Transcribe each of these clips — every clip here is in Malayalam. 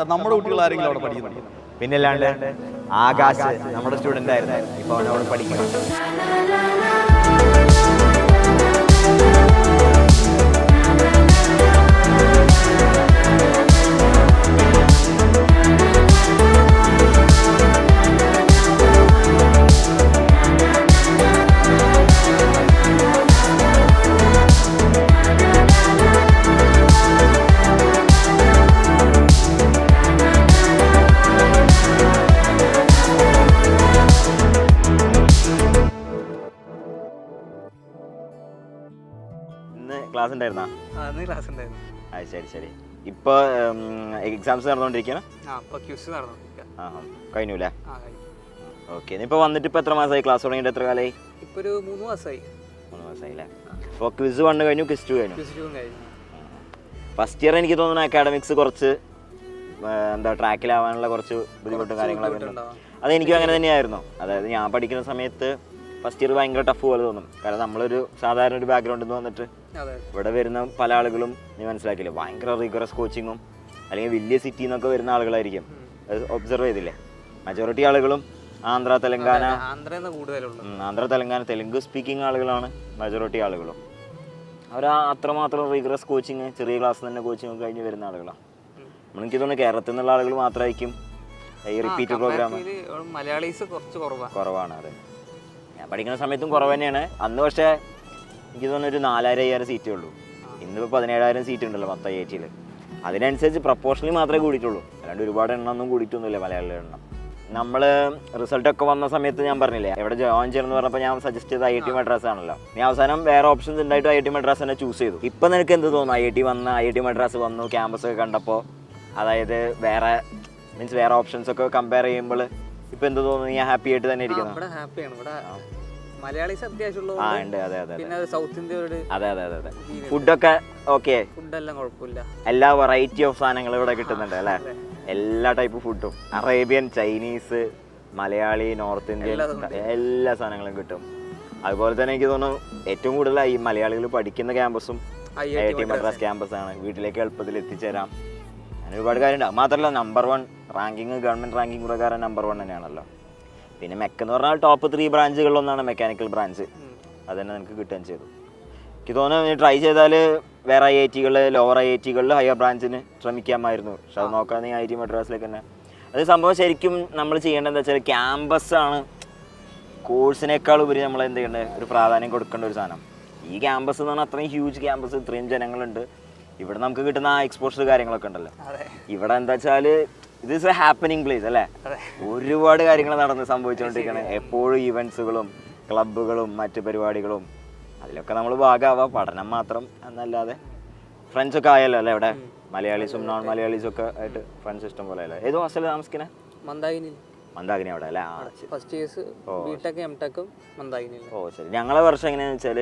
സാർ നമ്മുടെ കുട്ടികൾ ആരെങ്കിലും അവിടെ പഠിക്കുന്നുണ്ടോ? പിന്നല്ലാണ്ട് ആകാശ് നമ്മുടെ സ്റ്റുഡൻ്റ് ആയിരുന്നു, ഇപ്പോൾ അവൻ അവിടെ പഠിക്കണം. ക്ലാസ് ഉണ്ടായിരുന്നാ? അത് ശരി ശരി. ഇപ്പൊ എക്സാംസ് നടന്നുകൊണ്ടിരിക്കണം. കഴിഞ്ഞു അല്ലേ? ഓക്കെ. ഇപ്പൊ വന്നിട്ട് ഇപ്പൊ എത്ര മാസമായി? ക്ലാസ് തുടങ്ങിയിട്ട് എത്ര കാലമായി? ഇപ്പൊ ഒരു 3 മാസമായി. 3 മാസമായി അല്ലേ? അപ്പോൾ ക്വിസ് 1 കഴിഞ്ഞു, ക്വിസ് 2 കഴിഞ്ഞു. ഫസ്റ്റ് ഇയർ എനിക്ക് തോന്നുന്നു അക്കാഡമിക്സ് കുറച്ച് എന്താ ട്രാക്കിലാവാനുള്ള കുറച്ച് ബുദ്ധിമുട്ടും കാര്യങ്ങളൊക്കെ ഉണ്ട്. അതെനിക്കും അങ്ങനെ തന്നെയായിരുന്നു. അതായത് ഞാൻ പഠിക്കുന്ന സമയത്ത് ഫസ്റ്റ് ഇയർ ഭയങ്കര ടഫ് പോലെ തോന്നും. കാരണം നമ്മളൊരു സാധാരണ ഒരു ബാക്ക്ഗ്രൗണ്ടിൽ നിന്ന് വന്നിട്ട് ഇവിടെ വരുന്ന പല ആളുകളും നീ മനസ്സിലാക്കില്ലേ, ഭയങ്കര റിഗറസ് കോച്ചിങ്ങും അല്ലെങ്കിൽ വലിയ സിറ്റിയിൽ നിന്നൊക്കെ വരുന്ന ആളുകളായിരിക്കും. അത് ഒബ്സർവ് ചെയ്തില്ലേ? മജോറിറ്റി ആളുകളും ആന്ധ്ര തെലങ്കാന തെലുങ്ക് സ്പീക്കിംഗ് ആളുകളാണ് മജോറിറ്റി ആളുകളും. അവർ അത്രമാത്രം റിഗറസ് കോച്ചിങ്, ചെറിയ ക്ലാസ്സിൽ തന്നെ കോച്ചിങ് ഒക്കെ കഴിഞ്ഞ് വരുന്ന ആളുകളാണ്. എനിക്ക് തോന്നുന്നു കേരളത്തിൽ നിന്നുള്ള ആളുകൾ മാത്രമായിരിക്കും ഈ റിപ്പീറ്റ് പ്രോഗ്രാം. മലയാളീസ് കുറവാണ്. അതെ, ഞാൻ പഠിക്കുന്ന സമയത്തും കുറവ് തന്നെയാണ് അന്ന്. പക്ഷേ എനിക്ക് തോന്നുന്നു ഒരു 4000-5000 സീറ്റേ ഉള്ളൂ. ഇന്നിപ്പോൾ 17,000 സീറ്റ് ഉണ്ടല്ലോ 10 IIT-ൽ. അതിനനുസരിച്ച് പ്രൊപ്പോർഷണലി മാത്രമേ കൂടിയിട്ടുള്ളൂ, അല്ലാണ്ട് ഒരുപാട് എണ്ണമൊന്നും കൂടിയിട്ടൊന്നുമില്ല മലയാളികളുടെ എണ്ണം. നമ്മൾ റിസൾട്ടൊക്കെ വന്ന സമയത്ത് ഞാൻ പറഞ്ഞില്ലേ എവിടെ ജോയിൻ ചെയ്യണമെന്ന് പറഞ്ഞപ്പോൾ ഞാൻ സജസ്റ്റ് ചെയ്ത് IIT മദ്രാസ് ആണല്ലോ. നീ അവസാനം വേറെ ഓപ്ഷൻസ് ഉണ്ടായിട്ട് IIT മദ്രാസ് തന്നെ ചൂസ് ചെയ്തു. ഇപ്പം നിനക്ക് എന്ത് തോന്നുന്നു? IIT മദ്രാസ് വന്നു, ക്യാമ്പസ് ഒക്കെ കണ്ടപ്പോൾ, അതായത് വേറെ ഓപ്ഷൻസ് ഒക്കെ കമ്പയർ ചെയ്യുമ്പോൾ ഇപ്പം എന്ത് തോന്നുന്നു? ഞാൻ ഹാപ്പി ആയിട്ട് തന്നെ ഇരിക്കുന്നു. മലയാളീസ് അത്യാവശ്യമുള്ള ഫുഡൊക്കെ ഓക്കെ, ഫുഡെല്ലാം കുഴപ്പമില്ല. എല്ലാ വെറൈറ്റി ഓഫ് സാധനങ്ങളും ഇവിടെ കിട്ടുന്നുണ്ട് അല്ലേ? എല്ലാ ടൈപ്പ് ഫുഡും, Arabian, Chinese, Malayali, north Indian എല്ലാ സാധനങ്ങളും കിട്ടും. അതുപോലെ തന്നെ എനിക്ക് തോന്നുന്നു ഏറ്റവും കൂടുതൽ ഈ മലയാളികൾ പഠിക്കുന്ന ക്യാമ്പസും IIT മദ്രാസ് ക്യാമ്പസാണ്. വീട്ടിലേക്ക് എളുപ്പത്തിൽ എത്തിച്ചേരാം, അങ്ങനെ ഒരുപാട് കാര്യമുണ്ട്. മാത്രമല്ല നമ്പർ 1 റാങ്കിങ്, ഗവൺമെൻറ് റാങ്കിങ് പ്രകാരം നമ്പർ 1 തന്നെയാണല്ലോ. പിന്നെ മെക്ക് എന്ന് പറഞ്ഞാൽ ടോപ്പ് 3 ബ്രാഞ്ചുകളിലൊന്നാണ് മെക്കാനിക്കൽ ബ്രാഞ്ച്. അത് തന്നെ നിനക്ക് കിട്ടുകയും ചെയ്തു. എനിക്ക് തോന്നുന്നു ട്രൈ ചെയ്താൽ വേറെ IIT-കൾ, ലോവർ IIT-കളിൽ ഹയർ ബ്രാഞ്ചിന് ശ്രമിക്കാമായിരുന്നു. പക്ഷെ അത് നോക്കാതെ നീ IIT മദ്രാസിലേക്ക് തന്നെ. അത് സംഭവം ശരിക്കും നമ്മൾ ചെയ്യേണ്ടതെന്ന് വെച്ചാൽ ക്യാമ്പസാണ് കോഴ്സിനേക്കാൾ ഉപരി നമ്മൾ എന്ത് ചെയ്യേണ്ടത്, ഒരു പ്രാധാന്യം കൊടുക്കേണ്ട ഒരു സാധനം. ഈ ക്യാമ്പസ് എന്ന് പറഞ്ഞാൽ അത്രയും ഹ്യൂജ് ക്യാമ്പസ്, ഇത്രയും ജനങ്ങളുണ്ട്. ഇവിടെ നമുക്ക് കിട്ടുന്ന ആ എക്സ്പോഷർ കാര്യങ്ങളൊക്കെ ഉണ്ടല്ലോ. ഇവിടെ എന്താ വെച്ചാൽ ഇത് ഇസ് എ ഹാപ്പനിങ് പ്ലേസ് അല്ലേ? ഒരുപാട് കാര്യങ്ങൾ നടന്ന് സംഭവിച്ചുകൊണ്ടിരിക്കുകയാണ്. എപ്പോഴും ഈവൻസുകളും ക്ലബ്ബുകളും മറ്റ് പരിപാടികളും, അതിലൊക്കെ നമ്മൾ ഭാഗമാവാം. പഠനം മാത്രം എന്നല്ലാതെ ഫ്രണ്ട്സൊക്കെ ആയല്ലോ അല്ലേ? ഇവിടെ മലയാളീസും നോൺ മലയാളീസും ഒക്കെ ആയിട്ട് ഫ്രണ്ട്സ് ഇഷ്ടം പോലെ അല്ലേ? ഏതോ ഹോസ്റ്റലിൽ താമസിക്കണേ? മന്ദാകിനി അവിടെ അല്ലേ? ഓ ശരി. ഞങ്ങളെ വർഷം എങ്ങനെയാണെന്ന് വെച്ചാൽ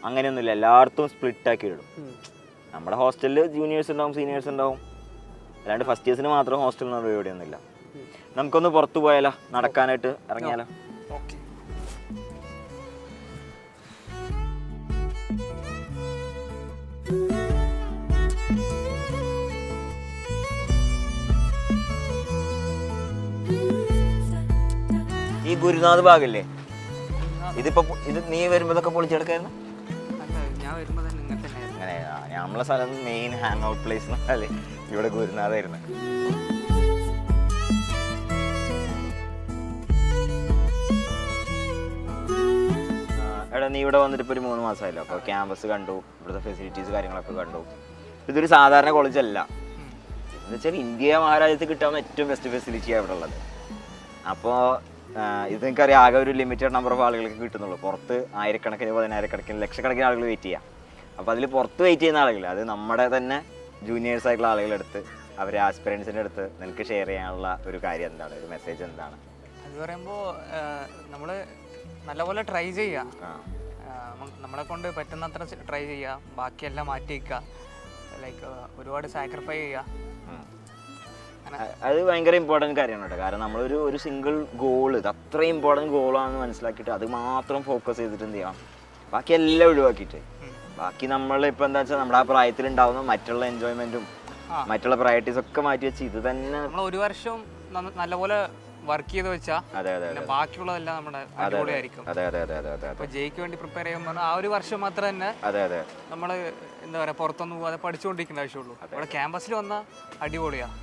അങ്ങനെയൊന്നുമില്ല, എല്ലായിടത്തും സ്പ്ലിറ്റ് ആക്കി ഇടും. നമ്മുടെ ഹോസ്റ്റലിൽ ജൂനിയേഴ്സ് ഉണ്ടാവും, സീനിയേഴ്സ് ഉണ്ടാവും, അല്ലാണ്ട് ഫസ്റ്റ് ഇയേഴ്സിന് മാത്രം ഹോസ്റ്റലിൽ നിന്ന് പരിപാടിയൊന്നുമില്ല. നമുക്കൊന്ന് പുറത്തു പോയാലോ, നടക്കാനായിട്ട് ഇറങ്ങിയാലോ? ഈ ഗുരുനാഥ് ഭാഗല്ലേ, ഇത് നീ വരുമ്പോഴൊക്കെ പൊളിച്ചെടുക്കായിരുന്നു? അങ്ങനെ നമ്മളെ സ്ഥലം മെയിൻ ഹാങ് ഔട്ട് പ്ലേസ് എന്നല്ലേ ഇവിടെ ഗുരുനാഥായിരുന്നു. എടാ നീ ഇവിടെ വന്നിട്ട് ഇപ്പോൾ ഒരു 3 മാസമായല്ലോ. അപ്പോൾ ക്യാമ്പസ് കണ്ടു, ഇവിടുത്തെ ഫെസിലിറ്റീസ് കാര്യങ്ങളൊക്കെ കണ്ടു. ഇതൊരു സാധാരണ കോളേജ് അല്ല. എന്ന് വെച്ചാൽ ഇന്ത്യ മഹാരാജ്യത്ത് കിട്ടാവുന്ന ഏറ്റവും ബെസ്റ്റ് ഫെസിലിറ്റിയാണ് ഇവിടെ ഉള്ളത്. അപ്പോൾ ഇത് നിങ്ങൾക്കറിയാം, ആകെ ഒരു ലിമിറ്റഡ് നമ്പർ ഓഫ് ആളുകൾക്ക് കിട്ടുന്നുള്ളൂ. പുറത്ത് ആയിരക്കണക്കിന്, 10,000-കണക്കിന്, ലക്ഷക്കണക്കിന് ആളുകൾ വെയിറ്റ് ചെയ്യാം. അപ്പോൾ അതിൽ പുറത്ത് വെയിറ്റ് ചെയ്യുന്ന ആളുകൾ, അത് നമ്മുടെ തന്നെ ജൂനിയേഴ്സ് ആയിട്ടുള്ള ആളുകളെടുത്ത്, അവരെ ആസ്പിറൻസിൻ്റെ അടുത്ത് നിനക്ക് ഷെയർ ചെയ്യാനുള്ള ഒരു കാര്യം എന്താണ്, ഒരു മെസ്സേജ് എന്താണ്? അത് പറയുമ്പോൾ നമ്മൾ നല്ലപോലെ ട്രൈ ചെയ്യുക, നമ്മളെ കൊണ്ട് പറ്റുന്നത്ര ട്രൈ ചെയ്യുക, ബാക്കിയെല്ലാം മാറ്റി വയ്ക്കുക, ലൈക്ക് ഒരുപാട് സാക്രിഫൈ ചെയ്യുക. അത് ഭയങ്കര ഇമ്പോർട്ടൻറ്റ് കാര്യമാണ് കേട്ടോ. കാരണം നമ്മളൊരു സിംഗിൾ ഗോൾ, ഇത് അത്രയും ഇമ്പോർട്ടൻറ്റ് ഗോളാണെന്ന് മനസ്സിലാക്കിയിട്ട് അത് മാത്രം ഫോക്കസ് ചെയ്തിട്ട് എന്ത് ചെയ്യണം, ബാക്കി എല്ലാം ഒഴിവാക്കിയിട്ട് ബാക്കി നമ്മൾ ഇപ്പോൾ എന്താ വെച്ചാൽ നമ്മുടെ ആ പ്രായത്തിലുണ്ടാവുന്ന മറ്റുള്ള എൻജോയ്മെൻറ്റും മറ്റുള്ള പ്രയോറിറ്റീസ് ഒക്കെ മാറ്റി വെച്ച് ഇത് തന്നെ നമ്മൾ ഒരു വർഷം നല്ലപോലെ വർക്ക് ചെയ്ത് വെച്ചാൽ അതെ അതെ പിന്നെ ബാക്കിയുള്ളതെല്ലാം നമ്മുടെ അടിപൊളിയായിരിക്കും. അതെ അതെ അതെ അതെ അതെ അപ്പോൾ ജെയ്ക്ക് വേണ്ടി പ്രിപ്പയർ ചെയ്യുമ്പോൾ ആ ഒരു വർഷം മാത്രം തന്നെ അതെ അതെ നമ്മൾ എന്താ പറയുക പുറത്തൊന്നും പോകാതെ പഠിച്ചുകൊണ്ടിരിക്കേണ്ട ആവശ്യമുള്ളൂ. ഇവിടെ ക്യാമ്പസിൽ വന്നാൽ അടിപൊളിയാണ്.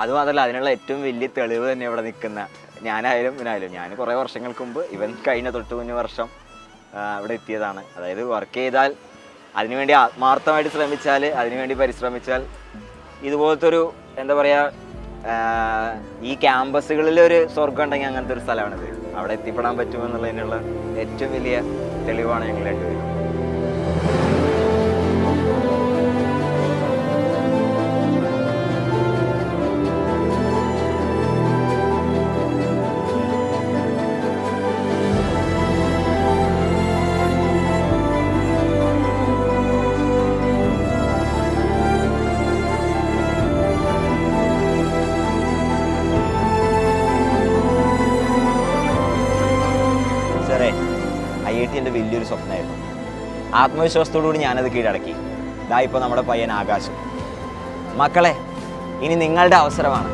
അതുമാത്രമല്ല അതിനുള്ള ഏറ്റവും വലിയ തെളിവ് തന്നെ ഇവിടെ നിൽക്കുന്ന ഞാനായാലും ഞാൻ കുറേ വർഷങ്ങൾക്ക് മുമ്പ് ഇവൻ കഴിഞ്ഞ തൊട്ട് മുന്നേ വർഷം ഇവിടെ എത്തിയതാണ്. അതായത് വർക്ക് ചെയ്താൽ അതിനുവേണ്ടി ആത്മാർത്ഥമായിട്ട് ശ്രമിച്ചാൽ അതിനുവേണ്ടി പരിശ്രമിച്ചാൽ ഇതുപോലത്തെ ഒരു എന്താ പറയുക ഈ ക്യാമ്പസുകളിലൊരു സ്വർഗം ഉണ്ടെങ്കിൽ അങ്ങനത്തെ ഒരു സ്ഥലമാണിത്. അവിടെ എത്തിപ്പെടാൻ പറ്റുമെന്നുള്ളതിനുള്ള ഏറ്റവും വലിയ തെളിവാണ് ഞങ്ങൾ രണ്ടുപേരും. IIT എൻ്റെ വലിയൊരു സ്വപ്നമായിരുന്നു. ആത്മവിശ്വാസത്തോടുകൂടി ഞാനത് കീഴടക്കി. ഇതാ ഇപ്പോൾ നമ്മുടെ പയ്യൻ ആകാശം. മക്കളെ, ഇനി നിങ്ങളുടെ അവസരമാണ്.